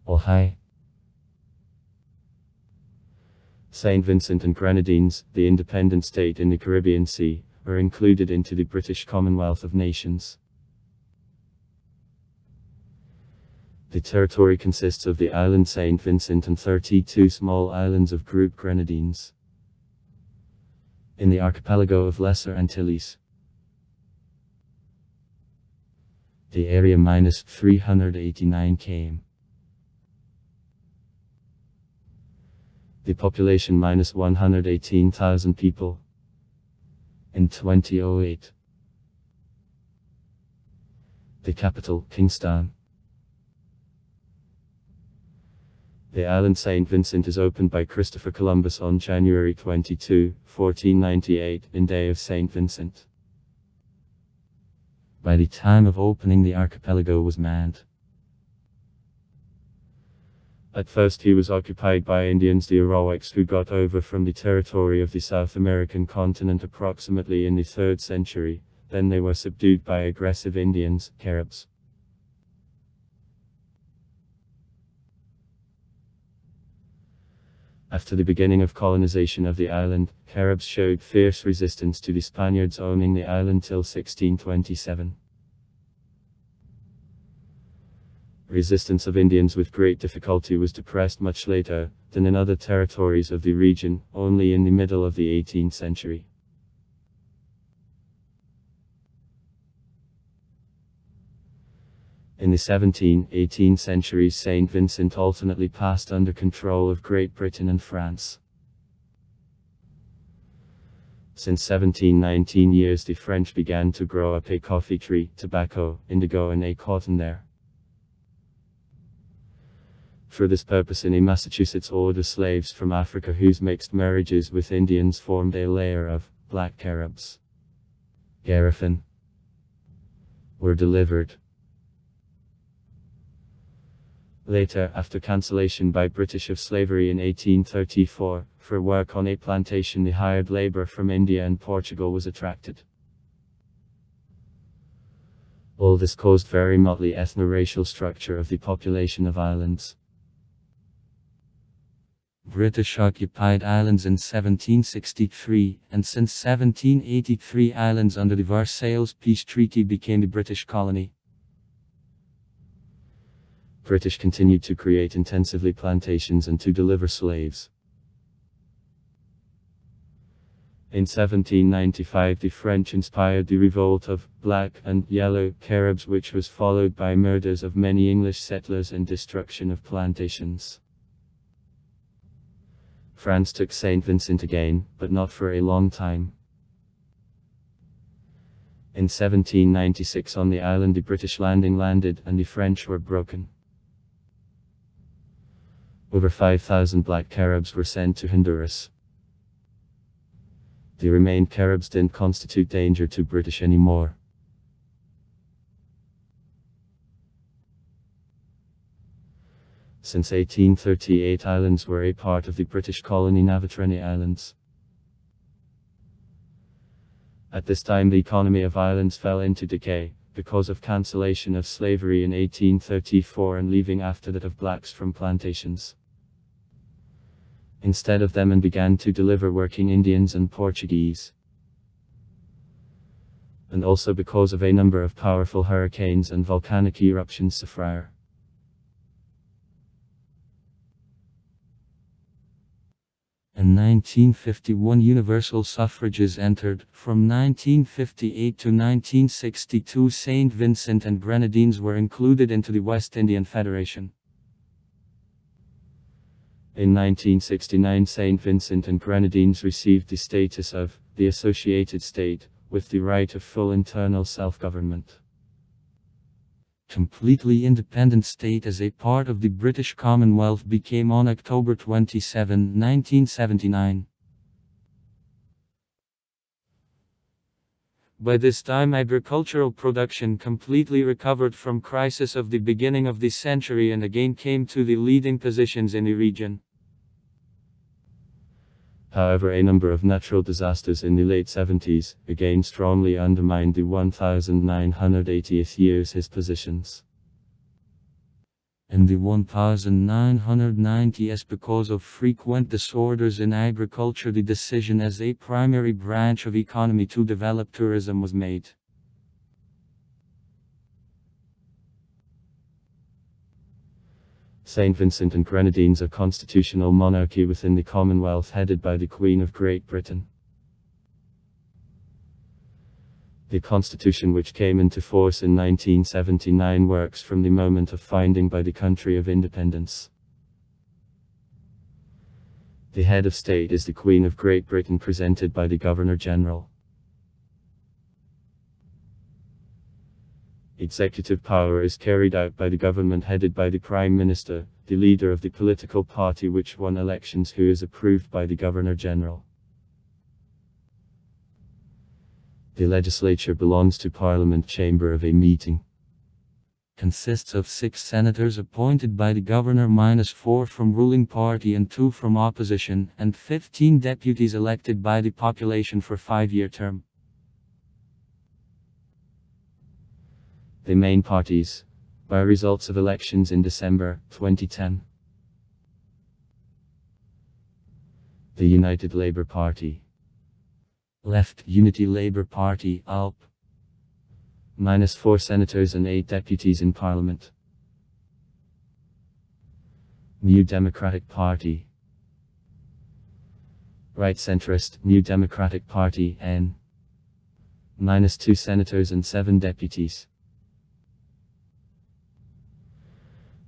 Oh hi. Saint Vincent and Grenadines, the independent state in the Caribbean Sea, are included into the British Commonwealth of Nations. The territory consists of the island Saint Vincent and 32 small islands of Group Grenadines in the archipelago of Lesser Antilles. The area -389 km. The population -118,000 people in 2008. The capital, Kingstown. The island Saint Vincent is opened by Christopher Columbus on January 22, 1498, in Day of Saint Vincent. By the time of opening, the archipelago was manned. At first he was occupied by Indians, the Arawaks, who got over from the territory of the South American continent approximately in the 3rd century. Then they were subdued by aggressive Indians, Caribs. After the beginning of colonization of the island, Caribs showed fierce resistance to the Spaniards owning the island till 1627. Resistance of Indians with great difficulty was suppressed much later than in other territories of the region, only in the middle of the 18th century. In the 17th, 18th centuries, Saint Vincent alternately passed under control of Great Britain and France. Since 1719 years, the French began to grow up a coffee tree, tobacco, indigo and a cotton there. For this purpose, in Massachusetts, order slaves from Africa whose mixed marriages with Indians formed a layer of black Caribs, Garifin, were delivered. Later, after cancellation by British of slavery in 1834, for work on a plantation, the hired labor from India and Portugal was attracted. All this caused very motley ethno-racial structure of the population of islands. British occupied islands in 1763, and since 1783 islands under the Versailles Peace Treaty became the British colony. British continued to create intensively plantations and to deliver slaves. In 1795 the French inspired the revolt of black and yellow Caribs, which was followed by murders of many English settlers and destruction of plantations. France took Saint Vincent again, but not for a long time. In 1796 on the island the British landed and the French were broken. Over 5,000 black Caribs were sent to Honduras. The remained Caribs didn't constitute danger to British anymore. Since 1838 islands were a part of the British colony Navitrini Islands. At this time the economy of islands fell into decay, because of cancellation of slavery in 1834 and leaving after that of blacks from plantations instead of them, and began to deliver working Indians and Portuguese. And also because of a number of powerful hurricanes and volcanic eruptions Safrire. In 1951 universal suffrages entered. From 1958 to 1962 Saint Vincent and Grenadines were included into the West Indian Federation. In 1969 Saint Vincent and Grenadines received the status of the associated state, with the right of full internal self-government. Completely independent state as a part of the British Commonwealth became on October 27, 1979. By this time agricultural production completely recovered from crisis of the beginning of the century and again came to the leading positions in the region. However, a number of natural disasters in the late 70s, again strongly undermined the 1980th years his positions. In the 1990s, because of frequent disorders in agriculture, the decision as a primary branch of economy to develop tourism was made. St. Vincent and Grenadines, a constitutional monarchy within the Commonwealth headed by the Queen of Great Britain. The constitution, which came into force in 1979, works from the moment of founding by the country of independence. The head of state is the Queen of Great Britain, presented by the Governor-General. Executive power is carried out by the government headed by the Prime Minister, the leader of the political party which won elections, who is approved by the Governor-General. The legislature belongs to Parliament Chamber of a meeting. Consists of 6 senators appointed by the governor -4 from ruling party and 2 from opposition, and 15 deputies elected by the population for 5-year term. The main parties, by results of elections in December 2010. The United Labour Party. Left Unity Labour Party, ULP. -4 senators and 8 deputies in Parliament. New Democratic Party. Right Centrist, New Democratic Party, N. -2 senators and 7 deputies.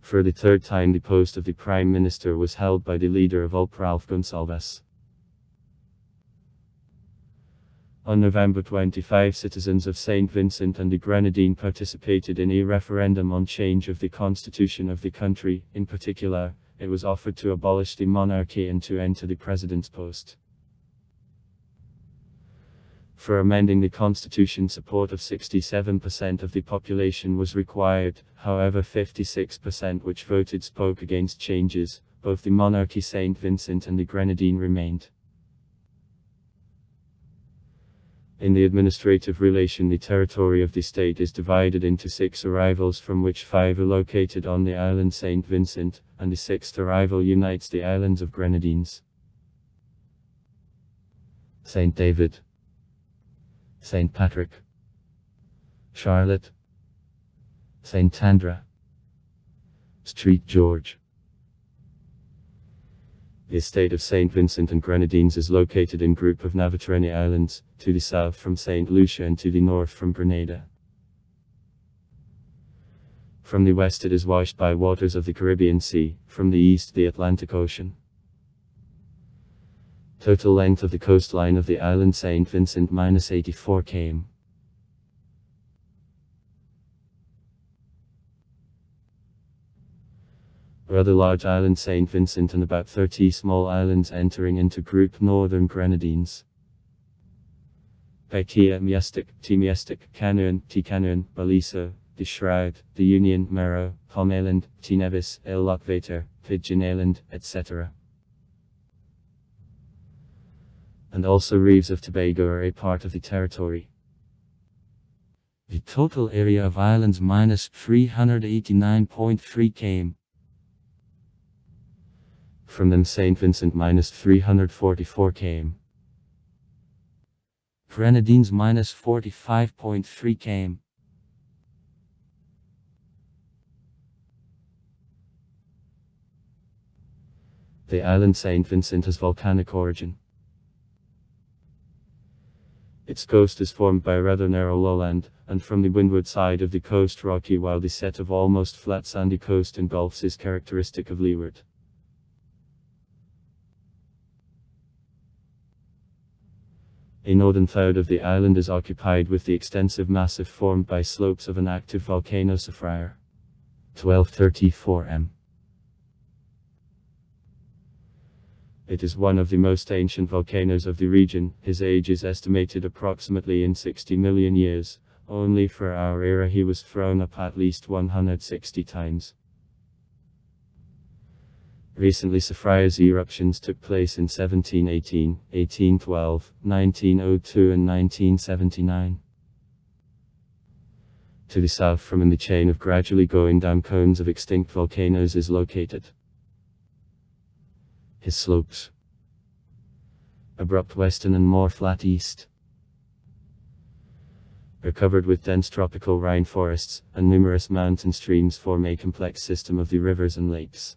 For the 3rd time, the post of the Prime Minister was held by the leader of ULP, Ralph Gonsalves. On November 25, citizens of St. Vincent and the Grenadines participated in a referendum on change of the constitution of the country. In particular, it was offered to abolish the monarchy and to enter the president's post. For amending the constitution, support of 67% of the population was required. However, 56% which voted spoke against changes. Both the monarchy, St. Vincent and the Grenadines, remained. In the administrative relation, the territory of the state is divided into 6 arrivals, from which 5 are located on the island St. Vincent, and the 6th arrival unites the islands of Grenadines. St. David, St. Patrick, Charlotte, St. Tandra, St. George. The estate of St. Vincent and Grenadines is located in group of Navatreni Islands, to the south from St. Lucia and to the north from Grenada. From the west it is washed by waters of the Caribbean Sea, from the east the Atlantic Ocean. Total length of the coastline of the island St. Vincent -84 km. Rather large island St. Vincent and about 30 small islands entering into group Northern Grenadines. Paitea, Miestic, T-Miestic, Canuan, T-Canuan, Balisa, the Shroud, the Union, Mero, Palm Island, T-Nevis, Ilocvator, Pigeon Island, etc. And also Reefs of Tobago are a part of the territory. The total area of islands -389.3 km. From them St. Vincent -344 km. Grenadines -45.3 km. The island St. Vincent has volcanic origin. Its coast is formed by a rather narrow lowland, and from the windward side of the coast rocky, while the set of almost flat sandy coast and gulfs is characteristic of leeward. A northern third of the island is occupied with the extensive massif formed by slopes of an active volcano Soufriere. 1234 m. It is one of the most ancient volcanoes of the region. His age is estimated approximately in 60 million years. Only for our era he was thrown up at least 160 times. Recently Soufriere's eruptions took place in 1718, 1812, 1902 and 1979. To the south from in the chain of gradually going down cones of extinct volcanoes is located. His slopes. Abrupt western and more flat east. Are covered with dense tropical rainforests, and numerous mountain streams form a complex system of the rivers and lakes.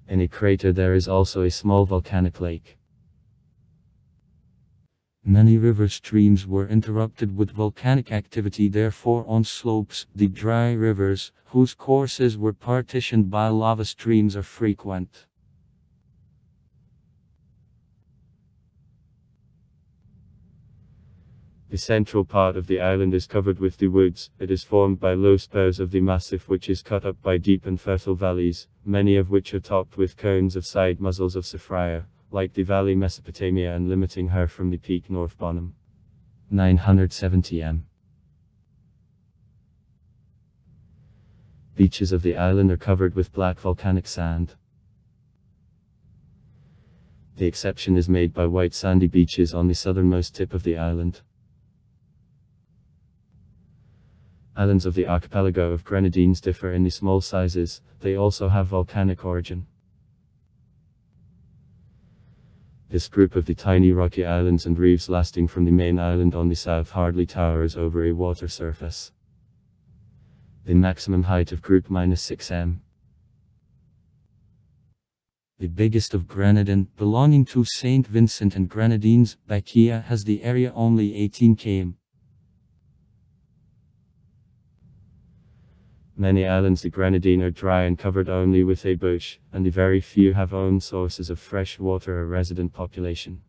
In a crater there is also a small volcanic lake. Many river streams were interrupted with volcanic activity, therefore on slopes, the dry rivers, whose courses were partitioned by lava streams, are frequent. The central part of the island is covered with the woods. It is formed by low spurs of the massif, which is cut up by deep and fertile valleys, many of which are topped with cones of side muzzles of saffria, like the valley Mesopotamia, and limiting her from the peak North Bonham. 970 m. Beaches of the island are covered with black volcanic sand. The exception is made by white sandy beaches on the southernmost tip of the island. Islands of the archipelago of Grenadines differ in the small sizes, they also have volcanic origin. This group of the tiny rocky islands and reefs lasting from the main island on the south hardly towers over a water surface. The maximum height of group -6 m. The biggest of Grenadine, belonging to St. Vincent and Grenadines, Bakia, has the area only 18 km. Many islands the Grenadine are dry and covered only with a bush, and the very few have own sources of fresh water or resident population.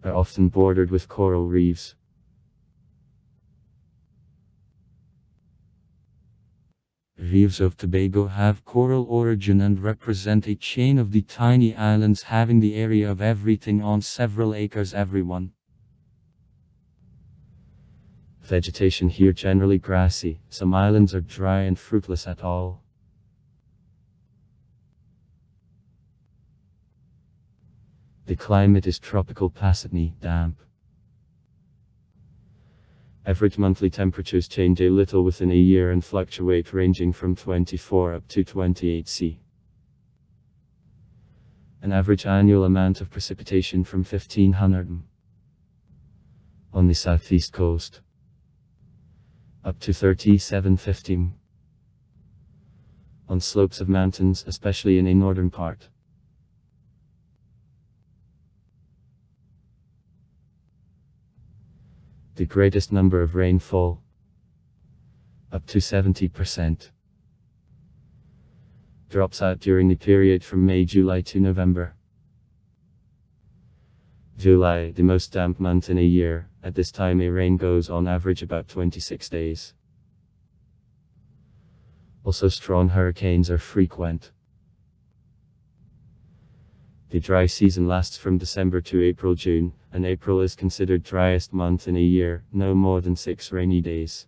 Are often bordered with coral reefs. Reefs of Tobago have coral origin and represent a chain of the tiny islands having the area of everything on several acres every one. Vegetation here generally grassy, some islands are dry and fruitless at all. The climate is tropical Pasatni, damp. Average monthly temperatures change a little within a year and fluctuate ranging from 24 up to 28 C. An average annual amount of precipitation from 1500 m. On the southeast coast. Up to 3750 m. On slopes of mountains, especially in a northern part. The greatest number of rainfall, up to 70%, drops out during the period from May-July to November. July, the most damp month in a year, at this time a rain goes on average about 26 days. Also strong hurricanes are frequent. The dry season lasts from December to April-June, and April is considered driest month in a year, no more than 6 rainy days.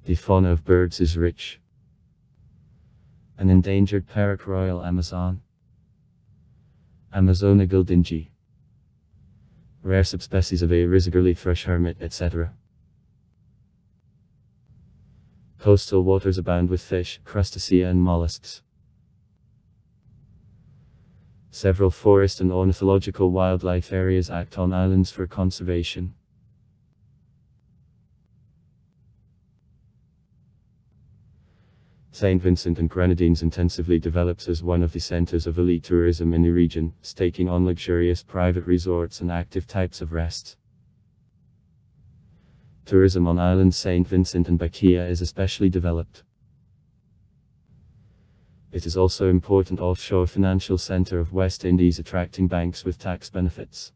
The fauna of birds is rich. An endangered parrot royal Amazon. Amazona gildingi. Rare subspecies of a Rizigerly thrush hermit, etc. Coastal waters abound with fish, crustacea and mollusks. Several forest and ornithological wildlife areas act on islands for conservation. St. Vincent and Grenadines intensively develops as one of the centers of elite tourism in the region, staking on luxurious private resorts and active types of rest. Tourism on islands St. Vincent and Bakia is especially developed. It is also an important offshore financial center of West Indies, attracting banks with tax benefits.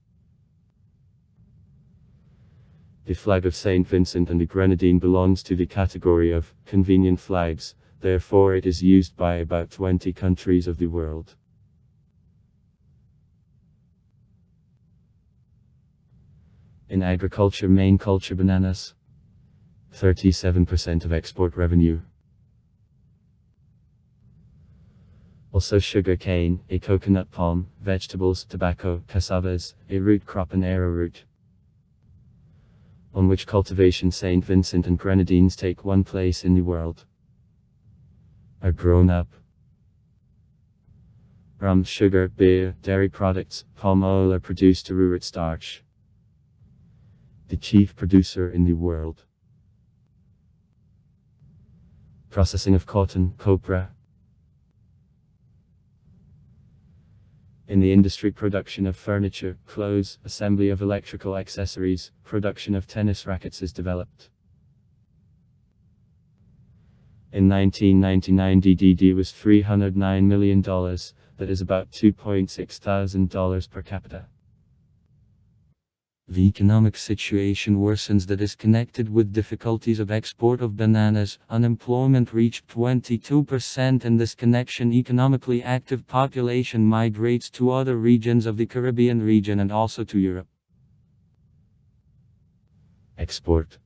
The flag of St. Vincent and the Grenadines belongs to the category of convenient flags, therefore it is used by about 20 countries of the world. In agriculture, main culture bananas. 37% of export revenue. Also sugar cane, a coconut palm, vegetables, tobacco, cassavas, a root crop and arrowroot, on which cultivation St. Vincent and Grenadines take one place in the world, are grown up. Rum, sugar, beer, dairy products, palm oil are produced to root starch, the chief producer in the world. Processing of cotton, copra. In the industry, production of furniture, clothes, assembly of electrical accessories, production of tennis rackets is developed. In 1999 DDD was $309 million, that is about $2.6 thousand per capita. The economic situation worsens that is connected with difficulties of export of bananas. Unemployment reached 22%. In this connection, economically active population migrates to other regions of the Caribbean region and also to Europe. Export.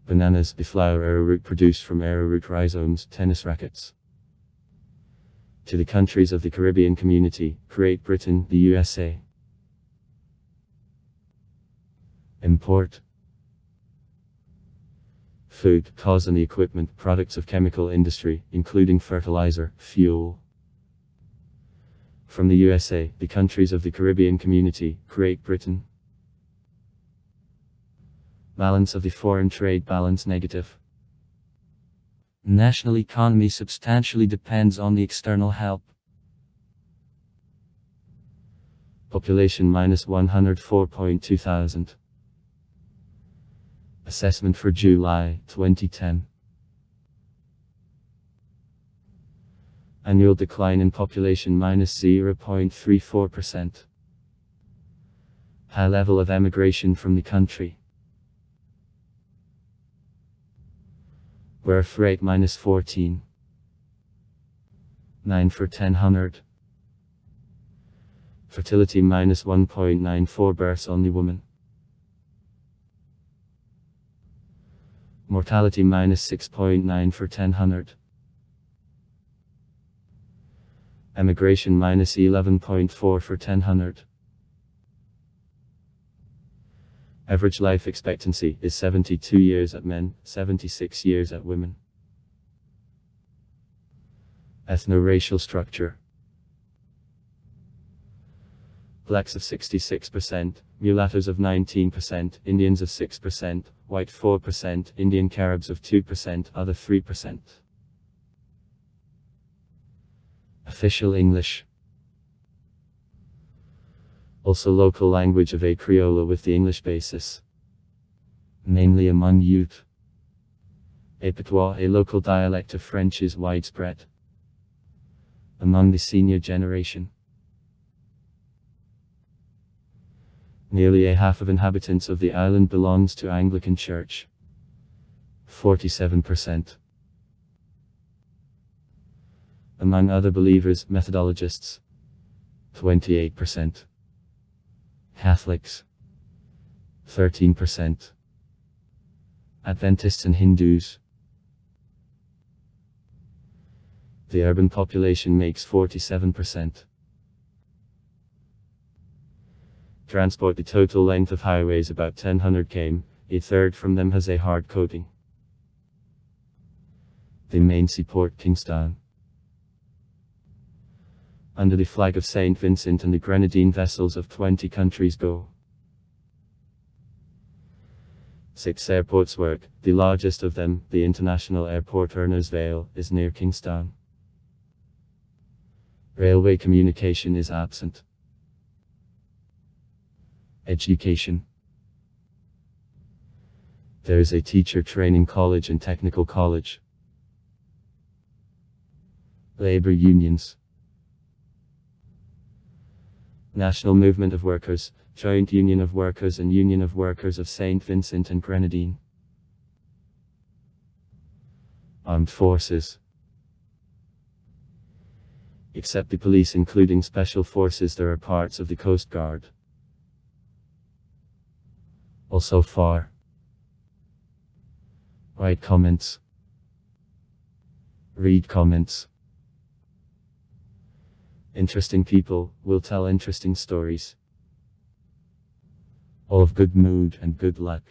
Bananas, the flower arrowroot produced from arrowroot rhizomes, tennis rackets. To the countries of the Caribbean community, Great Britain, the USA. Import. Food, cause and the equipment, products of chemical industry, including fertilizer, fuel. From the USA, the countries of the Caribbean community, Great Britain. Balance of the foreign trade balance negative. National economy substantially depends on the external help. Population minus 104.2 thousand. Assessment for July 2010. Annual decline in population minus 0.34%. High level of emigration from the country. Birth rate minus 14. 9 for 1000. Fertility minus 1.94 births on the woman. Mortality minus 6.9 for 1000. Emigration minus 11.4 for 1000. Average life expectancy is 72 years at men, 76 years at women. Ethno-racial structure. Blacks of 66%, mulattoes of 19%, Indians of 6%, white 4%, Indian Caribs of 2%, other 3%. Official English. Also local language of a Creole with the English basis. Mainly among youth. A patois, a local dialect of French, is widespread among the senior generation. Nearly a half of inhabitants of the island belongs to Anglican Church. 47%. Among other believers, methodologists. 28%. Catholics. 13%. Adventists and Hindus. The urban population makes 47%. Transport. The total length of highways about 1,000 km, a third from them has a hard coating. The main seaport, Kingston. Under the flag of St. Vincent and the Grenadine vessels of 20 countries go. 6 airports work, the largest of them, the international airport Erners Vale, is near Kingston. Railway communication is absent. Education. There is a teacher training college and technical college. Labor unions. National Movement of Workers, Joint Union of Workers and Union of Workers of St. Vincent and Grenadines. Armed Forces. Except the police including special forces, there are parts of the Coast Guard. Also far. Write comments. Read comments. Interesting people will tell interesting stories. All of good mood and good luck.